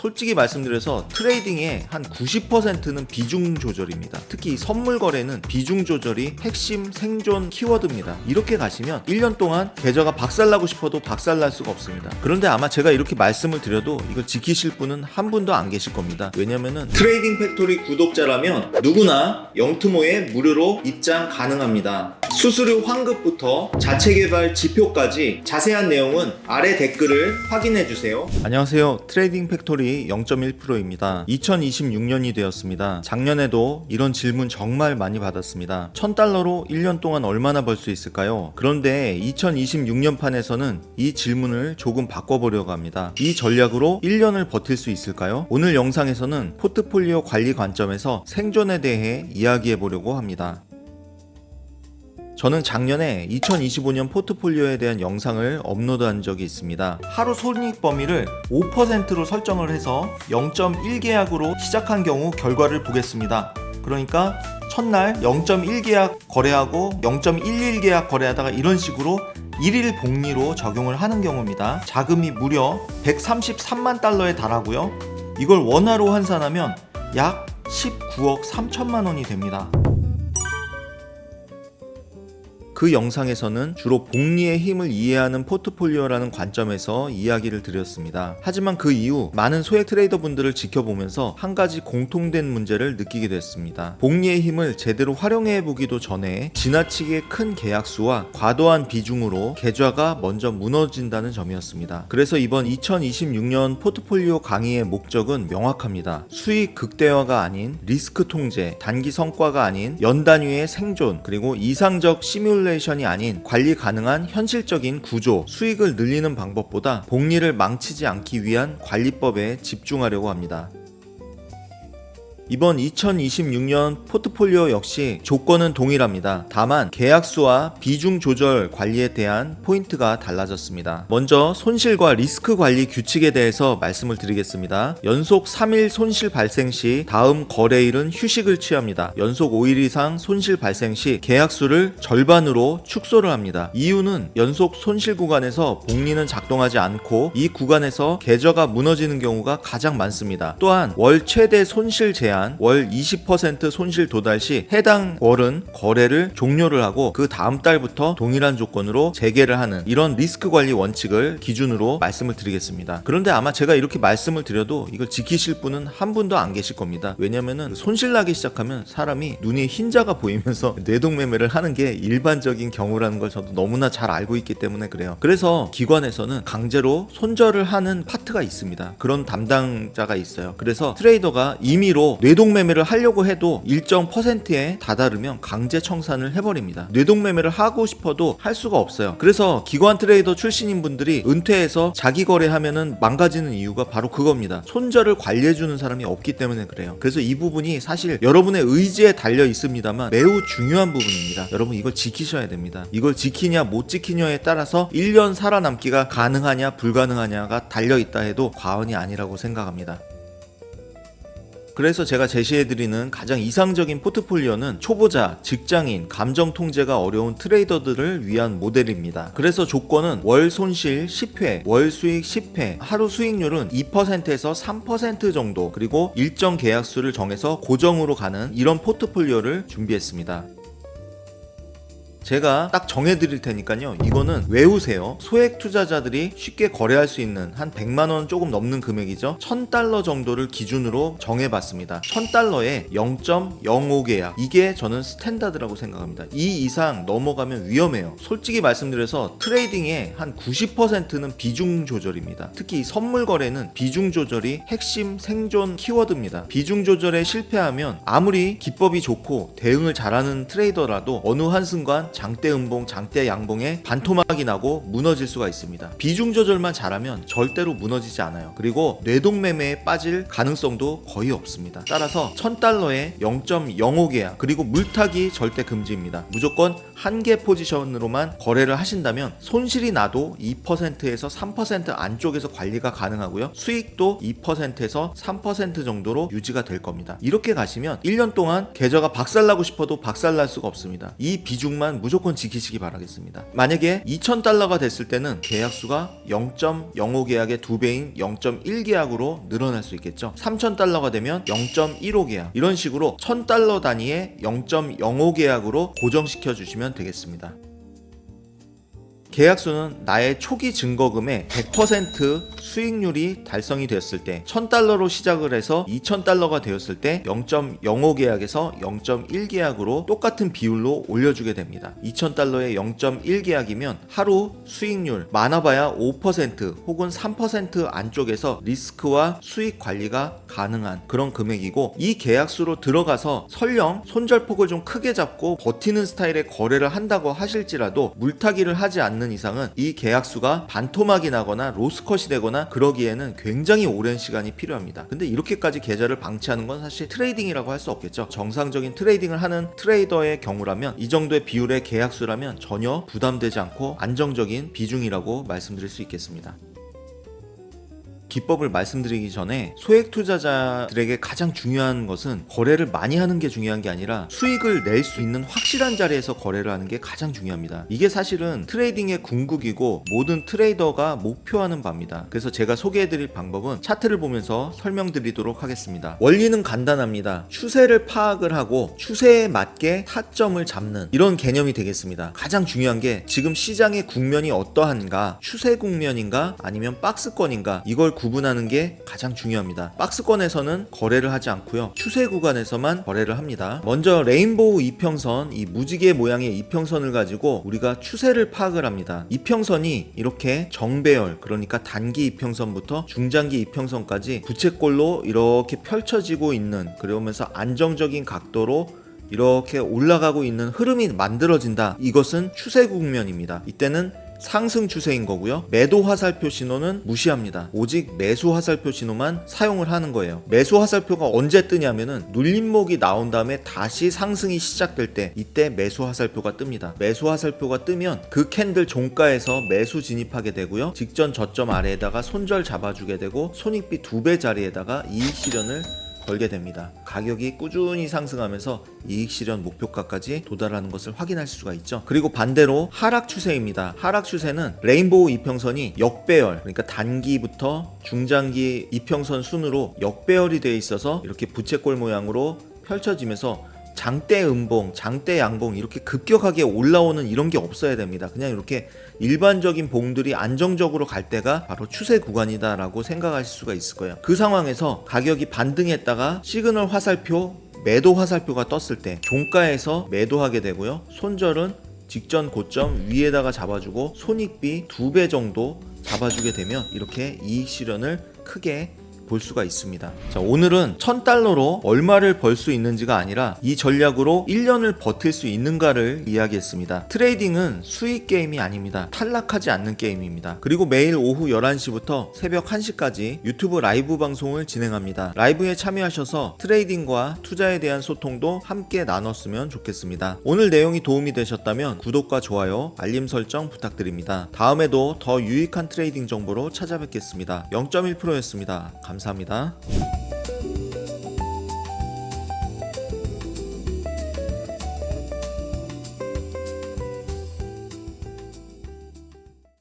솔직히 말씀드려서 트레이딩의 한 90%는 비중 조절입니다. 특히 선물 거래는 비중 조절이 핵심 생존 키워드입니다. 이렇게 가시면 1년 동안 계좌가 박살나고 싶어도 박살날 수가 없습니다. 그런데 아마 제가 이렇게 말씀을 드려도 이걸 지키실 분은 한 분도 안 계실 겁니다. 왜냐면은 트레이딩 팩토리 구독자라면 누구나 영투모에 무료로 입장 가능합니다. 수수료 환급부터 자체 개발 지표까지 자세한 내용은 아래 댓글을 확인해 주세요. 안녕하세요. 트레이딩 팩토리 0.1%입니다. 2026년이 되었습니다. 작년에도 이런 질문 정말 많이 받았습니다. $1000로 1년 동안 얼마나 벌 수 있을까요? 그런데 2026년 판에서는 이 질문을 조금 바꿔보려고 합니다. 이 전략으로 1년을 버틸 수 있을까요? 오늘 영상에서는 포트폴리오 관리 관점에서 생존에 대해 이야기해 보려고 합니다. 저는 작년에 2025년 포트폴리오에 대한 영상을 업로드한 적이 있습니다. 하루 손익 범위를 5%로 설정을 해서 0.1계약으로 시작한 경우 결과를 보겠습니다. 그러니까 첫날 0.1계약 거래하고 0.11계약 거래하다가 이런 식으로 1일 복리로 적용을 하는 경우입니다. 자금이 무려 133만 달러에 달하고요. 이걸 원화로 환산하면 약 19억 3천만 원이 됩니다. 그 영상에서는 주로 복리의 힘을 이해하는 포트폴리오라는 관점에서 이야기를 드렸습니다. 하지만 그 이후 많은 소액 트레이더 분들을 지켜보면서 한 가지 공통된 문제를 느끼게 됐습니다. 복리의 힘을 제대로 활용해 보기도 전에 지나치게 큰 계약수와 과도한 비중으로 계좌가 먼저 무너진다는 점이었습니다. 그래서 이번 2026년 포트폴리오 강의의 목적은 명확합니다. 수익 극대화가 아닌 리스크 통제, 단기 성과가 아닌 연단위의 생존, 그리고 이상적 시뮬레이션이 아닌 관리 가능한 현실적인 구조, 수익을 늘리는 방법보다 복리를 망치지 않기 위한 관리법에 집중하려고 합니다. 이번 2026년 포트폴리오 역시 조건은 동일합니다. 다만 계약수와 비중 조절 관리에 대한 포인트가 달라졌습니다. 먼저 손실과 리스크 관리 규칙에 대해서 말씀을 드리겠습니다. 연속 3일 손실 발생 시 다음 거래일은 휴식을 취합니다. 연속 5일 이상 손실 발생 시 계약수를 절반으로 축소를 합니다. 이유는 연속 손실 구간에서 복리는 작동하지 않고 이 구간에서 계좌가 무너지는 경우가 가장 많습니다. 또한 월 최대 손실 제한, 월 20% 손실 도달 시 해당 월은 거래를 종료를 하고 그 다음 달부터 동일한 조건으로 재개를 하는 이런 리스크 관리 원칙을 기준으로 말씀을 드리겠습니다. 그런데 아마 제가 이렇게 말씀을 드려도 이걸 지키실 분은 한 분도 안 계실 겁니다. 왜냐면은 손실 나기 시작하면 사람이 눈이 흰자가 보이면서 뇌동매매를 하는 게 일반적인 경우라는 걸 저도 너무나 잘 알고 있기 때문에 그래요. 그래서 기관에서는 강제로 손절을 하는 파트가 있습니다. 그런 담당자가 있어요. 그래서 트레이더가 임의로 뇌동매매를 하려고 해도 일정 퍼센트에 다다르면 강제 청산을 해버립니다. 뇌동매매를 하고 싶어도 할 수가 없어요. 그래서 기관 트레이더 출신인 분들이 은퇴해서 자기 거래하면은 망가지는 이유가 바로 그겁니다. 손절을 관리해주는 사람이 없기 때문에 그래요. 그래서 이 부분이 사실 여러분의 의지에 달려 있습니다만 매우 중요한 부분입니다. 여러분 이걸 지키셔야 됩니다. 이걸 지키냐 못 지키냐에 따라서 1년 살아남기가 가능하냐 불가능하냐가 달려있다 해도 과언이 아니라고 생각합니다. 그래서 제가 제시해드리는 가장 이상적인 포트폴리오는 초보자, 직장인, 감정 통제가 어려운 트레이더들을 위한 모델입니다. 그래서 조건은 월 손실 10회, 월 수익 10회, 하루 수익률은 2%에서 3% 정도, 그리고 일정 계약수를 정해서 고정으로 가는 이런 포트폴리오를 준비했습니다. 제가 딱 정해드릴 테니까요. 이거는 외우세요. 소액 투자자들이 쉽게 거래할 수 있는 한 100만원 조금 넘는 금액이죠. $1000 정도를 기준으로 정해봤습니다. $1000에 0.05계약. 이게 저는 스탠다드라고 생각합니다. 이 이상 넘어가면 위험해요. 솔직히 말씀드려서 트레이딩의 한 90%는 비중 조절입니다. 특히 선물 거래는 비중 조절이 핵심 생존 키워드입니다. 비중 조절에 실패하면 아무리 기법이 좋고 대응을 잘하는 트레이더라도 어느 한순간 장대 음봉, 장대 양봉에 반토막이 나고 무너질 수가 있습니다. 비중 조절만 잘하면 절대로 무너지지 않아요. 그리고 뇌동매매에 빠질 가능성도 거의 없습니다. 따라서 $1000에 0.05계약, 그리고 물타기 절대 금지입니다. 무조건 한 개 포지션으로만 거래를 하신다면 손실이 나도 2%에서 3% 안쪽에서 관리가 가능하고요. 수익도 2%에서 3% 정도로 유지가 될 겁니다. 이렇게 가시면 1년 동안 계좌가 박살나고 싶어도 박살날 수가 없습니다. 이 비중만 무조건 지키시기 바라겠습니다. 만약에 2,000달러가 됐을 때는 계약수가 0.05 계약의 2배인 0.1 계약으로 늘어날 수 있겠죠. 3,000달러가 되면 0.15 계약, 이런 식으로 1,000달러 단위의 0.05 계약으로 고정시켜 주시면 되겠습니다. 계약수는 나의 초기 증거금의 100% 수익률이 달성이 되었을 때, 1,000달러로 시작을 해서 2,000달러가 되었을 때 0.05 계약에서 0.1 계약으로 똑같은 비율로 올려주게 됩니다. 2,000달러에 0.1 계약이면 하루 수익률 많아봐야 5% 혹은 3% 안쪽에서 리스크와 수익 관리가 가능한 그런 금액이고, 이 계약수로 들어가서 설령 손절폭을 좀 크게 잡고 버티는 스타일의 거래를 한다고 하실지라도 물타기를 하지 않는 이상은 이 계약수가 반토막이 나거나 로스컷이 되거나 그러기에는 굉장히 오랜 시간이 필요합니다. 근데 이렇게까지 계좌를 방치하는 건 사실 트레이딩이라고 할 수 없겠죠. 정상적인 트레이딩을 하는 트레이더의 경우라면 이 정도의 비율의 계약수라면 전혀 부담되지 않고 안정적인 비중이라고 말씀드릴 수 있겠습니다. 기법을 말씀드리기 전에 소액 투자자들에게 가장 중요한 것은 거래를 많이 하는 게 중요한 게 아니라 수익을 낼 수 있는 확실한 자리에서 거래를 하는 게 가장 중요합니다. 이게 사실은 트레이딩의 궁극이고 모든 트레이더가 목표하는 바입니다. 그래서 제가 소개해드릴 방법은 차트를 보면서 설명드리도록 하겠습니다. 원리는 간단합니다. 추세를 파악을 하고 추세에 맞게 타점을 잡는 이런 개념이 되겠습니다. 가장 중요한 게 지금 시장의 국면이 어떠한가, 추세 국면인가 아니면 박스권인가, 이걸 구분하는 게 가장 중요합니다. 박스권에서는 거래를 하지 않고요, 추세 구간에서만 거래를 합니다. 먼저 레인보우 이평선, 이 무지개 모양의 이평선을 가지고 우리가 추세를 파악을 합니다. 이평선이 이렇게 정배열, 그러니까 단기 이평선부터 중장기 이평선까지 부채꼴로 이렇게 펼쳐지고 있는, 그러면서 안정적인 각도로 이렇게 올라가고 있는 흐름이 만들어진다. 이것은 추세 국면입니다. 이때는 상승 추세인 거고요. 매도 화살표 신호는 무시합니다. 오직 매수 화살표 신호만 사용을 하는 거예요. 매수 화살표가 언제 뜨냐면은 눌림목이 나온 다음에 다시 상승이 시작될 때, 이때 매수 화살표가 뜹니다. 매수 화살표가 뜨면 그 캔들 종가에서 매수 진입하게 되고요. 직전 저점 아래에다가 손절 잡아주게 되고 손익비 2배 자리에다가 이익 실현을 걸게 됩니다. 가격이 꾸준히 상승하면서 이익 실현 목표가까지 도달하는 것을 확인할 수가 있죠. 그리고 반대로 하락 추세입니다. 하락 추세는 레인보우 이평선이 역배열, 그러니까 단기부터 중장기 이평선 순으로 역배열이 되어 있어서 이렇게 부채꼴 모양으로 펼쳐지면서 장대 음봉, 장대 양봉 이렇게 급격하게 올라오는 이런 게 없어야 됩니다. 그냥 이렇게 일반적인 봉들이 안정적으로 갈 때가 바로 추세 구간이다 라고 생각하실 수가 있을 거예요. 그 상황에서 가격이 반등했다가 시그널 화살표, 매도 화살표가 떴을 때 종가에서 매도하게 되고요, 손절은 직전 고점 위에다가 잡아주고 손익비 2배 정도 잡아주게 되면 이렇게 이익 실현을 크게 볼 수가 있습니다. 자, 오늘은 1,000달러로 얼마를 벌 수 있는지가 아니라 이 전략으로 1년을 버틸 수 있는가를 이야기했습니다. 트레이딩은 수익 게임이 아닙니다. 탈락하지 않는 게임입니다. 그리고 매일 오후 11시부터 새벽 1시까지 유튜브 라이브 방송을 진행합니다. 라이브에 참여하셔서 트레이딩과 투자에 대한 소통도 함께 나눴으면 좋겠습니다. 오늘 내용이 도움이 되셨다면 구독과 좋아요, 알림 설정 부탁드립니다. 다음에도 더 유익한 트레이딩 정보로 찾아뵙겠습니다. 0.1%였습니다. 감사합니다.